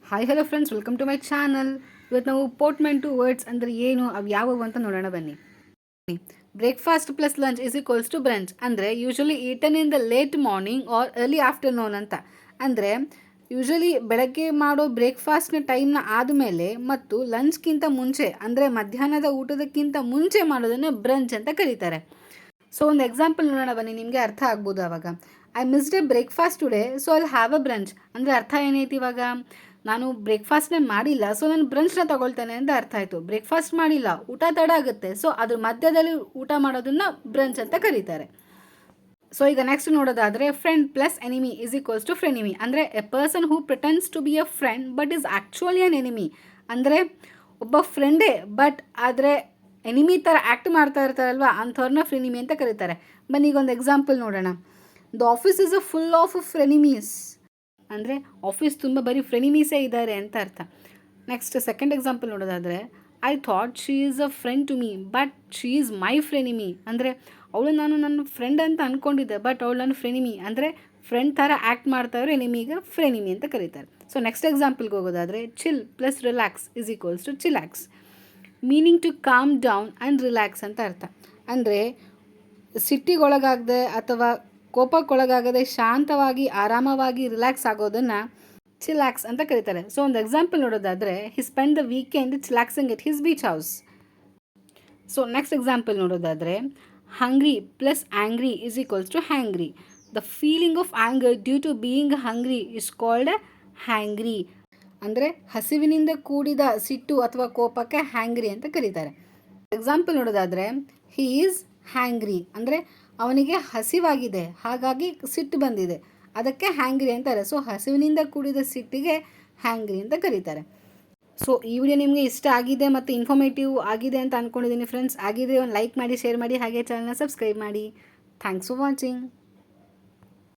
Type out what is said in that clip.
Hi hello friends, welcome to my channel. ಇವತ್ತು ನಾವು ಪೋರ್ಟ್ಮೆಂಟು words ಅಂದರೆ ಏನು, ಅವು ಯಾವುವು ಅಂತ ನೋಡೋಣ ಬನ್ನಿ. Breakfast plus lunch is equals to brunch ಅಂದರೆ usually eaten in the late morning or early afternoon ಅಂತ. ಅಂದರೆ ಯೂಶಲಿ ಬೆಳಗ್ಗೆ ಮಾಡೋ ಬ್ರೇಕ್ಫಾಸ್ಟ್ನ ಟೈಮ್ನ ಆದಮೇಲೆ ಮತ್ತು ಲಂಚ್ಗಿಂತ ಮುಂಚೆ ಅಂದರೆ ಮಧ್ಯಾಹ್ನದ ಊಟದಕ್ಕಿಂತ ಮುಂಚೆ ಮಾಡೋದನ್ನು ಬ್ರಂಚ್ ಅಂತ ಕರೀತಾರೆ. ಸೊ ಒಂದು ಎಕ್ಸಾಂಪಲ್ ನೋಡೋಣ ಬನ್ನಿ, ನಿಮಗೆ ಅರ್ಥ ಆಗ್ಬೋದು ಆವಾಗ. I missed A breakfast today so I'll have a brunch ಅಂದರೆ ಅರ್ಥ ಏನೈತಿ ಇವಾಗ, ನಾನು ಬ್ರೇಕ್ಫಾಸ್ಟ್ನೇ ಮಾಡಿಲ್ಲ ಸೊ ನಾನು ಬ್ರಂಚ್ನ ತಗೊಳ್ತೇನೆ ಅಂತ ಅರ್ಥ ಆಯಿತು. ಬ್ರೇಕ್ಫಾಸ್ಟ್ ಮಾಡಿಲ್ಲ, ಊಟ ತಡ ಆಗುತ್ತೆ, ಸೊ ಅದ್ರ ಮಧ್ಯದಲ್ಲಿ ಊಟ ಮಾಡೋದನ್ನು ಬ್ರಂಚ್ ಅಂತ ಕರೀತಾರೆ. ಸೊ ಈಗ ನೆಕ್ಸ್ಟ್ ನೋಡೋದಾದರೆ friend plus enemy is equals to frenemy ಅಂದರೆ a person who pretends to be a friend but is actually an enemy. ಅಂದರೆ ಒಬ್ಬ ಫ್ರೆಂಡೇ ಬಟ್ ಆದರೆ ಎನಿಮಿ ಥರ ಆ್ಯಕ್ಟ್ ಮಾಡ್ತಾ ಇರ್ತಾರಲ್ವ, ಅಂಥವ್ರನ್ನ ಫ್ರೆನಿಮಿ ಅಂತ ಕರೀತಾರೆ. ಬನ್ನಿ ಈಗ ಒಂದು ಎಕ್ಸಾಂಪಲ್ ನೋಡೋಣ. The office is a full of frenemies ಅಂದರೆ ಆಫೀಸ್ ತುಂಬ ಬರೀ ಫ್ರೆನಿಮೀಸೇ ಇದ್ದಾರೆ ಅಂತ ಅರ್ಥ. ನೆಕ್ಸ್ಟ್ ಸೆಕೆಂಡ್ ಎಕ್ಸಾಂಪಲ್ ನೋಡೋದಾದರೆ I thought she is a friend to me but she is my frenemy ಅಂದರೆ ಅವಳು ನಾನು ನನ್ನ ಫ್ರೆಂಡ್ ಅಂತ ಅಂದ್ಕೊಂಡಿದ್ದೆ ಬಟ್ ಅವಳು ನನ್ನ ಫ್ರೆನಿಮಿ ಅಂದರೆ ಫ್ರೆಂಡ್ ಥರ ಆ್ಯಕ್ಟ್ ಮಾಡ್ತಾಯಿದ್ರು ಎನಿಮಿಗೆ ಫ್ರೆನಿಮಿ ಅಂತ ಕರೀತಾರೆ. ಸೊ ನೆಕ್ಸ್ಟ್ ಎಕ್ಸಾಂಪಲ್ಗೆ ಹೋಗೋದಾದರೆ chill plus relax is equals to chillax, meaning to calm down and relax ಅಂತ ಅರ್ಥ. ಅಂದರೆ ಸಿಟ್ಟಿಗೊಳಗಾಗದೆ ಅಥವಾ ಕೋಪಕ್ಕೊಳಗಾಗದೆ ಶಾಂತವಾಗಿ ಆರಾಮವಾಗಿ ರಿಲ್ಯಾಕ್ಸ್ ಆಗೋದನ್ನು ಚಿಲ್ಯಾಕ್ಸ್ ಅಂತ ಕರೀತಾರೆ. ಸೊ ಒಂದು ಎಕ್ಸಾಂಪಲ್ ನೋಡೋದಾದರೆ he spend the weekend chillaxing at his beach house. So next example ನೋಡೋದಾದರೆ hungry plus angry is equals to hangry, the feeling of anger due to being hungry is called hangry ಅಂದರೆ ಹಸಿವಿನಿಂದ ಕೂಡಿದ ಸಿಟ್ಟು ಅಥವಾ ಕೋಪಕ್ಕೆ ಹ್ಯಾಂಗ್ರಿ ಅಂತ ಕರೀತಾರೆ. ಎಕ್ಸಾಂಪಲ್ ನೋಡೋದಾದರೆ ಹಿ ಈಸ್ ಹ್ಯಾಂಗ್ರಿ ಅಂದರೆ ಅವನಿಗೆ ಹಸಿವಾಗಿದೆ ಹಾಗಾಗಿ ಸಿಟ್ಟು ಬಂದಿದೆ, ಅದಕ್ಕೆ ಹ್ಯಾಂಗ್ರಿ ಅಂತಾರೆ. ಸೊ ಹಸಿವಿನಿಂದ ಕೂಡಿದ ಸಿಟ್ಟಿಗೆ ಹ್ಯಾಂಗ್ರಿ ಅಂತ ಕರೀತಾರೆ. ಸೊ ಈ ವಿಡಿಯೋ ನಿಮಗೆ ಇಷ್ಟ ಆಗಿದೆ ಮತ್ತು ಇನ್ಫಾರ್ಮೇಟಿವ್ ಆಗಿದೆ ಅಂತ ಅಂದ್ಕೊಂಡಿದ್ದೀನಿ ಫ್ರೆಂಡ್ಸ್. ಆಗಿದ್ರೆ ಒಂದು ಲೈಕ್ ಮಾಡಿ, ಶೇರ್ ಮಾಡಿ, ಹಾಗೆ ಚಾನಲ್ನ ಸಬ್ಸ್ಕ್ರೈಬ್ ಮಾಡಿ. Thanks for watching.